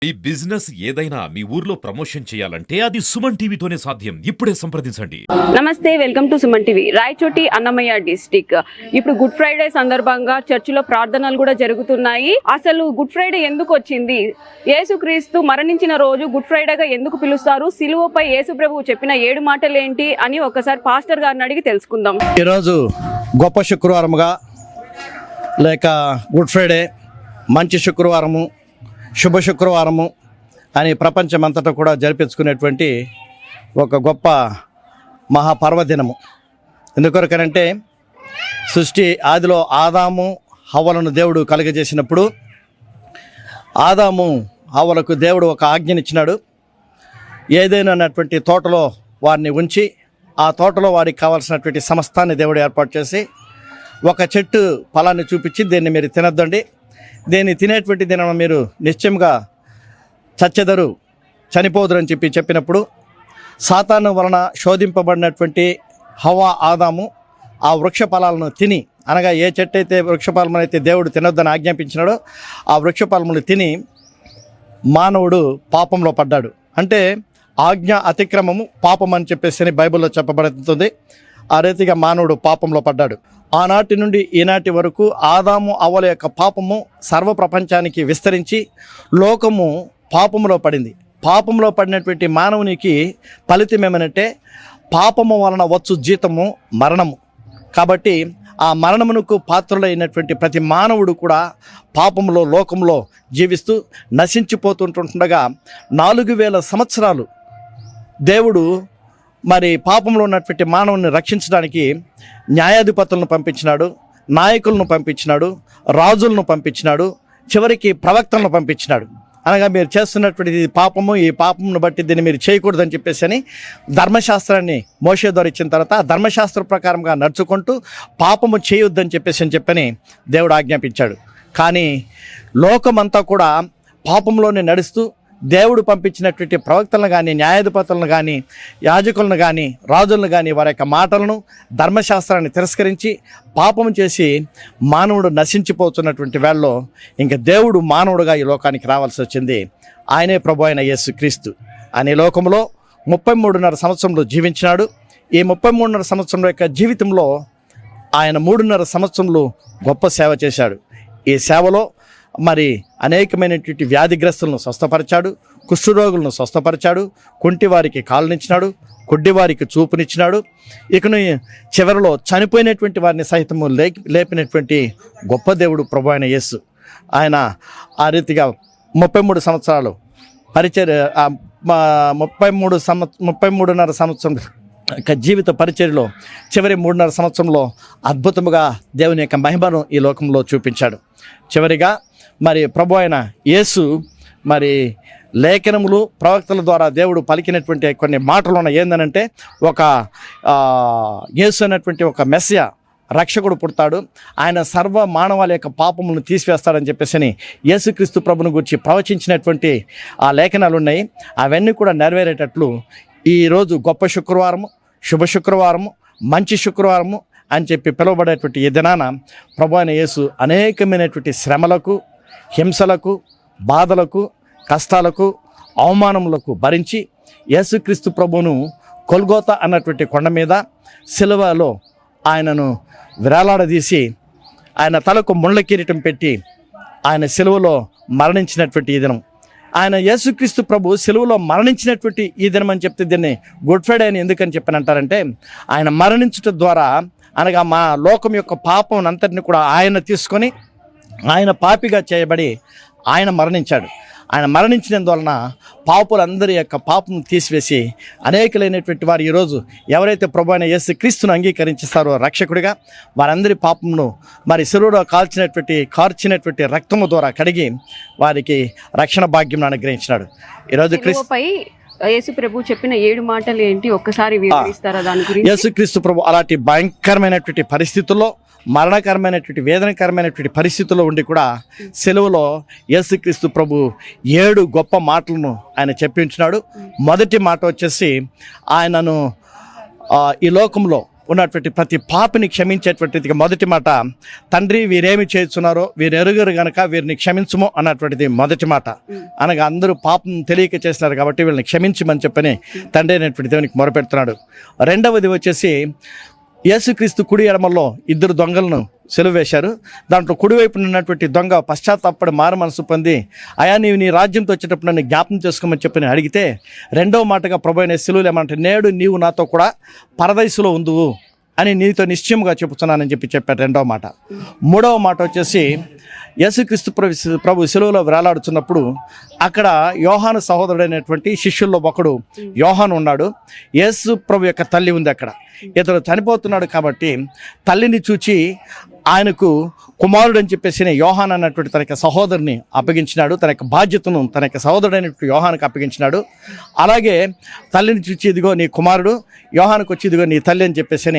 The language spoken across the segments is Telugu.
ఈ బిజినెస్ ఏదైనా మీ ఊర్లో ప్రమోషన్ చేయాలంటే అది సుమన్ టీవీతోనే సాధ్యం. ఇప్పుడే సంప్రదించండి. నమస్తే, welcome to Suman TV. Rayachoti Annamayya district. ఇప్పుడు గుడ్ ఫ్రైడే సందర్భంగా చర్చిలో ప్రార్థనలు కూడా జరుగుతున్నాయి. అసలు గుడ్ ఫ్రైడే ఎందుకు వచ్చింది, యేసుక్రీస్తు మరణించిన రోజు గుడ్ ఫ్రైడేగా ఎందుకు పిలుస్తారు, సిలువపై యేసు ప్రభువు చెప్పిన 7 మాటలు ఏంటి అని ఒకసారి పాస్టర్ గారిని అడిగి తెలుసుకుందాం. ఈరోజు గొప్ప శుక్రవారముగా లేక గుడ్ ఫ్రైడే, మంచి శుక్రవారము, శుభ శుక్రవారము అని ప్రపంచమంతటా కూడా జరిపించుకునేటువంటి ఒక గొప్ప మహాపర్వదినము. ఎందుకొరకనంటే సృష్టి ఆదిలో ఆదాము హవ్వలను దేవుడు కలుగజేసినప్పుడు ఆదాము హవ్వలకు దేవుడు ఒక ఆజ్ఞనిచ్చినాడు. ఏదైనా అన్నటువంటి తోటలో వారిని ఉంచి ఆ తోటలో వారికి కావాల్సినటువంటి సమస్తాన్ని దేవుడు ఏర్పాటు చేసి ఒక చెట్టు ఫలాన్ని చూపించి దీన్ని మీరు తినొద్దండి, దీన్ని తినేటువంటి దినం మీరు నిశ్చయంగా చచ్చెదరు, చనిపోదురు అని చెప్పినప్పుడు సాతాను వలన శోధింపబడినటువంటి హవ్వ ఆదాము ఆ వృక్ష ఫలాలను తిని, అనగా ఏ చెట్టు అయితే వృక్ష ఫలములు అయితే దేవుడు తినొద్దని ఆజ్ఞాపించినాడో ఆ వృక్ష ఫలములు తిని మానవుడు పాపంలో పడ్డాడు. అంటే ఆజ్ఞ అతిక్రమము పాపం అని చెప్పేసి బైబిల్లో చెప్పబడుతుంది. ఆ రీతిగా మానవుడు పాపంలో పడ్డాడు. ఆనాటి నుండి ఈనాటి వరకు ఆదాము అవ్వల యొక్క పాపము సర్వ ప్రపంచానికి విస్తరించి లోకము పాపములో పడింది. పాపంలో పడినటువంటి మానవునికి ఫలితం ఏమనంటే పాపము వలన వచ్చు జీతము మరణము. కాబట్టి ఆ మరణమునకు పాత్రులైనటువంటి ప్రతి మానవుడు కూడా పాపంలో లోకంలో జీవిస్తూ నశించిపోతుంటుండగా 4000 సంవత్సరాలు దేవుడు మరి పాపంలో ఉన్నటువంటి మానవుని రక్షించడానికి న్యాయాధిపతులను పంపించినాడు, నాయకులను పంపించినాడు, రాజులను పంపించినాడు, చివరికి ప్రవక్తలను పంపించినాడు. అనగా మీరు చేస్తున్నటువంటి పాపము, ఈ పాపమును బట్టి దీన్ని మీరు చేయకూడదని చెప్పేసి అని ధర్మశాస్త్రాన్ని మోషే ద్వారా ఇచ్చిన తర్వాత ఆ ధర్మశాస్త్ర ప్రకారంగా నడుచుకుంటూ పాపము చేయొద్దని చెప్పని దేవుడు ఆజ్ఞాపించాడు. కానీ లోకమంతా కూడా పాపంలోనే నడుస్తూ దేవుడు పంపించినటువంటి ప్రవక్తలను కానీ, న్యాయాధిపతులను కానీ, యాజకులను కానీ, రాజులను కానీ వారి యొక్క మాటలను, ధర్మశాస్త్రాన్ని తిరస్కరించి పాపం చేసి మానవుడు నశించిపోతున్నటువంటి వేళలో ఇంకా దేవుడు మానవుడుగా ఈ లోకానికి రావాల్సి వచ్చింది. ఆయనే ప్రభు అయిన యేసుక్రీస్తు. ఆయన ఈ లోకంలో 33.5 సంవత్సరంలో జీవించినాడు. ఈ 33.5 సంవత్సరంలో యొక్క జీవితంలో ఆయన 3.5 సంవత్సరంలో గొప్ప సేవ చేశాడు. ఈ సేవలో మరి అనేకమైనటువంటి వ్యాధిగ్రస్తులను స్వస్థపరిచాడు, కుష్ఠరోగులను స్వస్థపరిచాడు, కుంటివారికి కాళ్ళనిచ్చినాడు, గుడ్డివారికి చూపునిచ్చినాడు. ఇకను చివరిలో చనిపోయినటువంటి వారిని సహితము లేపినటువంటి గొప్ప దేవుడు ప్రభు అయిన యేసు. ఆయన ఆ రీతిగా 33 సంవత్సరాలు పరిచర్య, 33.5 సంవత్సరం జీవిత పరిచర్యలో చివరి 3.5 సంవత్సరంలో అద్భుతముగా దేవుని యొక్క మహిమను ఈ లోకంలో చూపించాడు. చివరిగా మరి ప్రభు అయిన యేసు మరి లేఖనములు ప్రవక్తల ద్వారా దేవుడు పలికినటువంటి కొన్ని మాటలు ఉన్నాయి. ఏందనంటే ఒక యేసు అనేటువంటి ఒక మెస్సియా రక్షకుడు పుడతాడు, ఆయన సర్వ మానవాళి యొక్క పాపములను తీసివేస్తాడని చెప్పేసి యేసుక్రీస్తు ప్రభుని గురించి ప్రవచించినటువంటి ఆ లేఖనాలు ఉన్నాయి. అవన్నీ కూడా నెరవేరేటట్లు ఈరోజు గొప్ప శుక్రవారము, శుభ శుక్రవారము, మంచి శుక్రవారము అని చెప్పి పిలువబడేటువంటి ఈ దినాన ప్రభు అయిన యేసు అనేకమైనటువంటి శ్రమలకు, హింసలకు, బాధలకు, కష్టాలకు, అవమానములకు భరించి యేసుక్రీస్తు ప్రభువును గొల్గోతా అన్నటువంటి కొండ మీద సిలువలో ఆయనను విరాలాడదీసి ఆయన తలకు ముళ్ళ కిరీటం పెట్టి ఆయన సిలువలో మరణించినటువంటి ఈ దినం. ఆయన యేసుక్రీస్తు ప్రభు సిలువలో మరణించినటువంటి ఈ దినం అని చెప్తే దీన్ని గుడ్ ఫ్రైడే అని ఎందుకని చెప్పనంటారంటే ఆయన మరణించడం ద్వారా, అనగా మా లోకం యొక్క పాపం అంతటిని కూడా ఆయన తీసుకొని ఆయన పాపిగా చేయబడి ఆయన మరణించాడు. ఆయన మరణించినందువలన పాపులందరి యొక్క పాపం తీసివేసి అనేకలైనటువంటి వారు ఈరోజు ఎవరైతే ప్రభు అయిన యేసుక్రీస్తును అంగీకరించిస్తారో రక్షకుడిగా, వారందరి పాపమును మరి సిలువలో కార్చినటువంటి రక్తము ద్వారా కడిగి వారికి రక్షణ భాగ్యం అనుగ్రహించినాడు. ఈరోజు యేసు ప్రభు చెప్పిన 7 మాటలు ఏంటి ఒక్కసారి వివరిస్తారా దాని గురించి? యేసుక్రీస్తు ప్రభు అలాంటి భయంకరమైనటువంటి పరిస్థితుల్లో, మరణకరమైనటువంటి వేదనకరమైనటువంటి పరిస్థితుల్లో ఉండి కూడా సెలవులో యేసుక్రీస్తు ప్రభు 7 గొప్ప మాటలను ఆయన చెప్పించినాడు. మొదటి మాట వచ్చేసి ఆయనను ఈ లోకంలో ఉన్నటువంటి ప్రతి పాపిని క్షమించేటువంటిది మొదటి మాట. తండ్రి వీరేమి చేస్తున్నారో వీరు ఎరుగరు గనక వీరిని క్షమించుము అన్నటువంటిది మొదటి మాట. అనగా అందరూ పాపం తెలియక చేస్తున్నారు కాబట్టి వీళ్ళని క్షమించమని చెప్పని తండ్రి అనేటువంటి దేవునికి మొరపెడుతున్నాడు. రెండవది వచ్చేసి యేసుక్రీస్తు కుడి ఎడమల్లో ఇద్దరు దొంగలను సెలవు వేశారు. దాంట్లో కుడివైపున ఉన్నటువంటి దొంగ పశ్చాత్తాపడి మారు మనసు పొంది, అయా నీవు నీ రాజ్యంతో వచ్చేటప్పుడు నన్ను జ్ఞాపకం చేసుకోమని చెప్పని అడిగితే, రెండవ మాటగా ప్రభు అయిన సెలవులు ఏమంటే, నేడు నీవు నాతో కూడా పరదైసులో ఉందువు అని నీతో నిశ్చయముగా చెప్పుతున్నానని చెప్పారు రెండవ మాట. మూడవ మాట వచ్చేసి యేసుక్రీస్తు ప్రభు సెలవులో వేలాడుతున్నప్పుడు అక్కడ యోహాను సహోదరుడైనటువంటి శిష్యుల్లో ఒకడు యోహాను ఉన్నాడు. యేసు ప్రభు యొక్క తల్లి ఉంది అక్కడ. ఇతడు చనిపోతున్నాడు కాబట్టి తల్లిని చూచి ఆయనకు కుమారుడు అని చెప్పేసి యోహాన్ అన్నటువంటి తన యొక్క సహోదరుని అప్పగించినాడు. తన యొక్క బాధ్యతను తన యొక్క సహోదరుడైనటువంటి యోహానికి అప్పగించినాడు. అలాగే తల్లిని చూచి ఇదిగో నీ కుమారుడు, యోహానికి వచ్చి ఇదిగో నీ తల్లి అని చెప్పేసి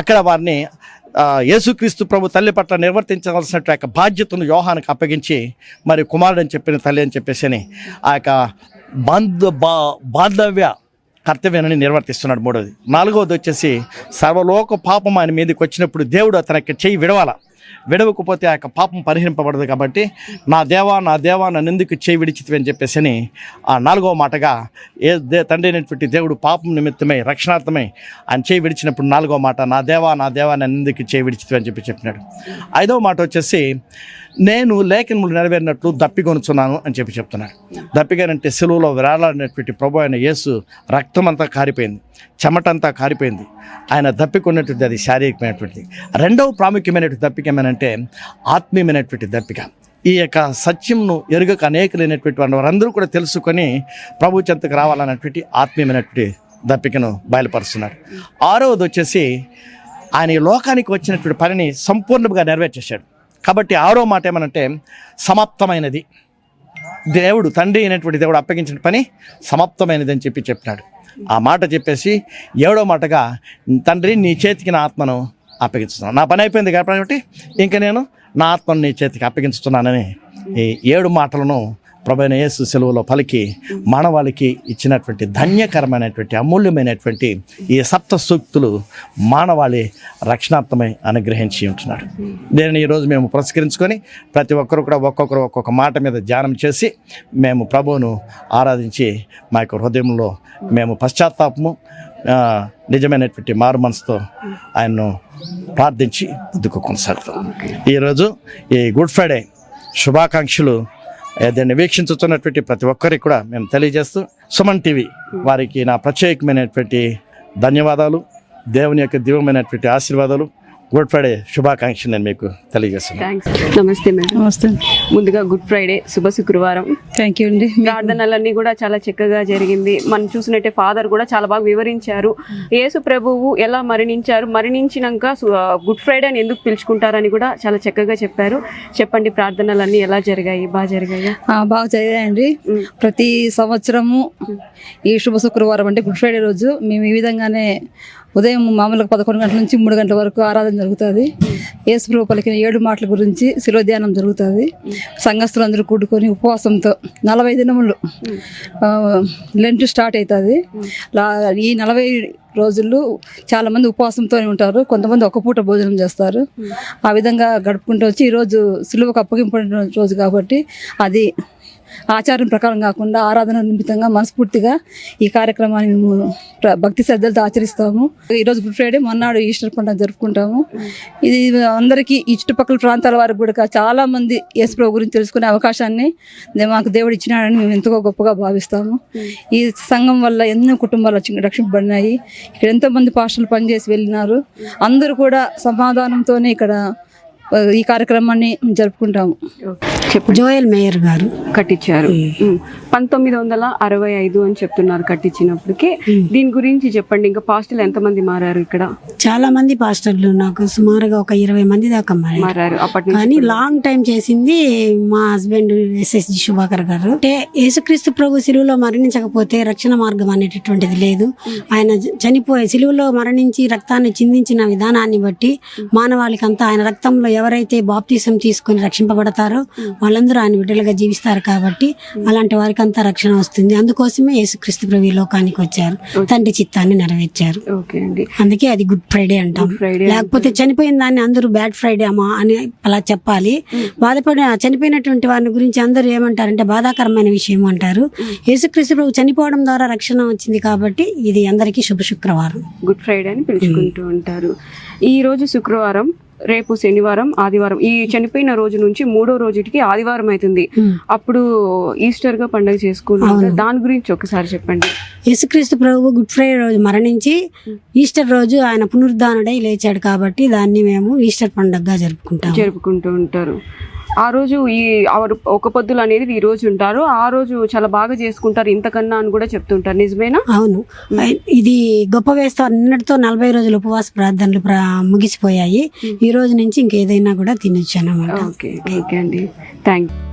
అక్కడ వారిని యేసుక్రీస్తు ప్రభు తల్లి పట్ల నిర్వర్తించవలసినటువంటి యొక్క బాధ్యతను యోహానికి అప్పగించి మరి కుమారుడు అని చెప్పిన తల్లి అని చెప్పేసి ఆ యొక్క బాంధవ్య కర్తవ్యాన్ని నిర్వర్తిస్తున్నాడు. మూడవది. నాలుగవది వచ్చేసి సర్వలోక పాపం ఆయన మీదకి వచ్చినప్పుడు దేవుడు తనకి చెయ్యి విడవకపోతే ఆ యొక్క పాపం పరిహరింపబడదు. కాబట్టి నా దేవా నన్ను ఎందుకు చేయి విడిచితివి అని చెప్పేసి ఆ నాలుగవ మాటగా తండ్రి అయినటువంటి దేవుడు పాపం నిమిత్తమై రక్షణార్థమై ఆయన చేయి విడిచినప్పుడు నాలుగవ మాట, నా దేవా నన్ను ఎందుకు చేయి విడిచితివి అని చెప్పినాడు. ఐదవ మాట వచ్చేసి నేను లేఖనములు నెరవేరినట్లు దప్పికొనుచున్నాను అని చెప్తున్నాడు. దప్పిగానంటే సెలువులో వేలాడినటువంటి ప్రభు అయిన యేసు రక్తమంతా కారిపోయింది, చెమటంతా కారిపోయింది. ఆయన దప్పికొన్నటువంటి అది శారీరకమైనటువంటిది. రెండవ ప్రాముఖ్యమైనటువంటి దప్పిక ఏమనంటే ఆత్మీయమైనటువంటి దప్పిక. ఈ యొక్క సత్యంను ఎరుగక అనేకులైనటువంటి వారందరూ కూడా తెలుసుకొని ప్రభు చెంతకు రావాలన్నటువంటి ఆత్మీయమైనటువంటి దప్పికను బయలుపరుస్తున్నాడు. ఆరవది వచ్చేసి ఆయన ఈ లోకానికి వచ్చినటువంటి పనిని సంపూర్ణంగా నెరవేర్చేశాడు. కాబట్టి ఆరో మాట ఏమనంటే సమాప్తమైనది. దేవుడు తండ్రి అయినటువంటి దేవుడు అప్పగించిన పని సమాప్తమైనది అని చెప్పినాడు. ఆ మాట చెప్పేసి ఏడో మాటగా తండ్రి నీ చేతికి నా ఆత్మను అప్పగించుతున్నాను, నా పని అయిపోయింది కాబట్టి ఇంకా నేను నా ఆత్మను నీ చేతికి అప్పగించుతున్నానని ఈ 7 మాటలను ప్రభువైన యేసు సెలవులో పలికి మానవాళికి ఇచ్చినటువంటి ధన్యకరమైనటువంటి అమూల్యమైనటువంటి ఈ సప్త సూక్తులు మానవాళి రక్షణార్థమై అనుగ్రహించి ఉంటున్నాడు. దీనిని ఈరోజు మేము పురస్కరించుకొని ప్రతి ఒక్కరు కూడా ఒక్కొక్క మాట మీద ధ్యానం చేసి మేము ప్రభువును ఆరాధించి మా యొక్క హృదయంలో మేము పశ్చాత్తాపము నిజమైనటువంటి మారు మనసుతో ఆయన్ను ప్రార్థించి ముందుకు కొనసాగుతాం. ఈరోజు ఈ గుడ్ ఫ్రైడే శుభాకాంక్షలు దాన్ని వీక్షించుతున్నటువంటి ప్రతి ఒక్కరికి కూడా మేము తెలియజేస్తూ సుమన్ టీవీ వారికి నా ప్రత్యేకమైనటువంటి ధన్యవాదాలు, దేవుని యొక్క దివ్యమైనటువంటి ఆశీర్వాదాలు, గుడ్ ఫ్రైడే శుభాకాంక్షలు నేను మీకు తెలియజేస్తున్నాను. నమస్తే మేడం. నమస్తే. ముందుగా గుడ్ ఫ్రైడే శుభ శుక్రవారం. థ్యాంక్ యూ అండి. ప్రార్థనలన్నీ కూడా చాలా చక్కగా జరిగింది. మనం చూసినట్టే ఫాదర్ కూడా చాలా బాగా వివరించారు. యేసు ప్రభువు ఎలా మరణించినాక గుడ్ ఫ్రైడే అని ఎందుకు పిలుచుకుంటారని కూడా చాలా చక్కగా చెప్పారు. చెప్పండి, ప్రార్థనలన్నీ ఎలా జరిగాయి? బాగా జరిగాయా? బాగా జరిగాయండి. ప్రతి సంవత్సరము ఈ శుభ శుక్రవారం అంటే గుడ్ ఫ్రైడే రోజు మేము ఈ విధంగానే ఉదయం మామూలుగా 11 గంటల నుంచి 3 గంటల వరకు ఆరాధన జరుగుతుంది. యేసు ప్రభు పలికిన 7 మాటల గురించి శిలువ ధ్యానం జరుగుతుంది. సంఘస్థులందరూ కూడుకొని ఉపవాసంతో 40 దినములు లెంట్ స్టార్ట్ అవుతుంది. ఈ 40 రోజులు చాలామంది ఉపవాసంతోనే ఉంటారు, కొంతమంది ఒక పూట భోజనం చేస్తారు. ఆ విధంగా గడుపుకుంటూ వచ్చి ఈరోజు శిలువకు అప్పగింపడిన రోజు కాబట్టి అది ఆచారం ప్రకారం కాకుండా ఆరాధన నిమిత్తంగా మనస్ఫూర్తిగా ఈ కార్యక్రమాన్ని మేము భక్తి శ్రద్ధలతో ఆచరిస్తాము. ఈరోజు గుడ్ ఫ్రైడే, మొన్నాడు ఈస్టర్ పండుగ జరుపుకుంటాము. ఇది అందరికీ ఈ చుట్టుపక్కల ప్రాంతాల వారికి కూడా చాలా మంది యేసు ప్రభు గురించి తెలుసుకునే అవకాశాన్ని మాకు దేవుడు ఇచ్చినాడని మేము ఎంతో గొప్పగా భావిస్తాము. ఈ సంఘం వల్ల ఎన్నో కుటుంబాలు రక్షింపబడినాయి. ఇక్కడ ఎంతో మంది పాస్టర్లు పనిచేసి వెళ్ళినారు. అందరూ కూడా సమాధానంతోనే ఇక్కడ ఈ కార్యక్రమాన్ని జరుపుకుంటాము. జోయల్ మేయర్ గారు కట్టించారు. 1965 అని చెప్తున్నారు కట్టించినప్పటికీ. దీని గురించి చెప్పండి. ఇంకా పాస్టర్లు ఎంతమంది మారారు ఇక్కడ? చాలా మంది పాస్టర్లు, నాకు సుమారుగా ఒక 20 మంది దాకా మారారు అప్పటి నుంచి. కానీ లాంగ్ టైం చేసింది మా హస్బెండ్ SSG శుభాకర్ గారు. అంటే యేసుక్రీస్తు ప్రభు సిలువలో మరణించకపోతే రక్షణ మార్గం అనేటటువంటిది లేదు. ఆయన చనిపోయే సిలువలో మరణించి రక్తాన్ని చిందించిన విధానాన్ని బట్టి మానవాళికి అంతా ఆయన రక్తంలో ఎవరైతే బాప్తిసం తీసుకుని రక్షింపబడతారో వాళ్ళందరూ ఆయన బిడ్డలుగా జీవిస్తారు కాబట్టి అలాంటి వారికి అంతా రక్షణ వస్తుంది. అందుకోసమే యేసుక్రీస్తు ప్రభు ఈ లోకానికి వచ్చారు, తండ్రి చిత్తాన్ని నెరవేర్చారు. ఓకే అండి. అందుకే అది గుడ్ ఫ్రైడే అంటాం. లేకపోతే చనిపోయిన దాన్ని అందరూ బ్యాడ్ ఫ్రైడే అమ్మా అని అలా చెప్పాలి. చనిపోయినటువంటి వారిని గురించి అందరూ ఏమంటారంటే బాధాకరమైన విషయం అంటారు. యేసుక్రీస్తు ప్రభు చనిపోవడం ద్వారా రక్షణ వచ్చింది కాబట్టి ఇది అందరికీ శుభ శుక్రవారం, గుడ్ ఫ్రైడే అని పిలుచుకుంటూ ఉంటారు. ఈ రోజు శుక్రవారం, రేపు శనివారం, ఆదివారం, ఈ చనిపోయిన రోజు నుంచి 3వ రోజుకి ఆదివారం అవుతుంది. అప్పుడు ఈస్టర్ గా పండుగ చేసుకుంటారు. దాని గురించి ఒకసారి చెప్పండి. యేసుక్రీస్తు ప్రభు గుడ్ ఫ్రైడే రోజు మరణించి ఈస్టర్ రోజు ఆయన పునరుద్ధానుడై లేచాడు కాబట్టి దాన్ని మేము ఈస్టర్ పండుగగా జరుపుకుంటూ ఉంటారు. ఆ రోజు ఒక పొద్దులు అనేది ఈ రోజు ఉంటారు. ఆ రోజు చాలా బాగా చేసుకుంటారు ఇంతకన్నా అని కూడా చెప్తుంటారు. నిజమేనా? అవును, ఇది గొప్ప వేస్తారు. నిన్నటితో 40 రోజులు ఉపవాస ప్రార్థనలు ముగిసిపోయాయి. ఈ రోజు నుంచి ఇంకేదైనా కూడా తినొచ్చు అన్నమాట. ఓకే అండి, థ్యాంక్ యూ.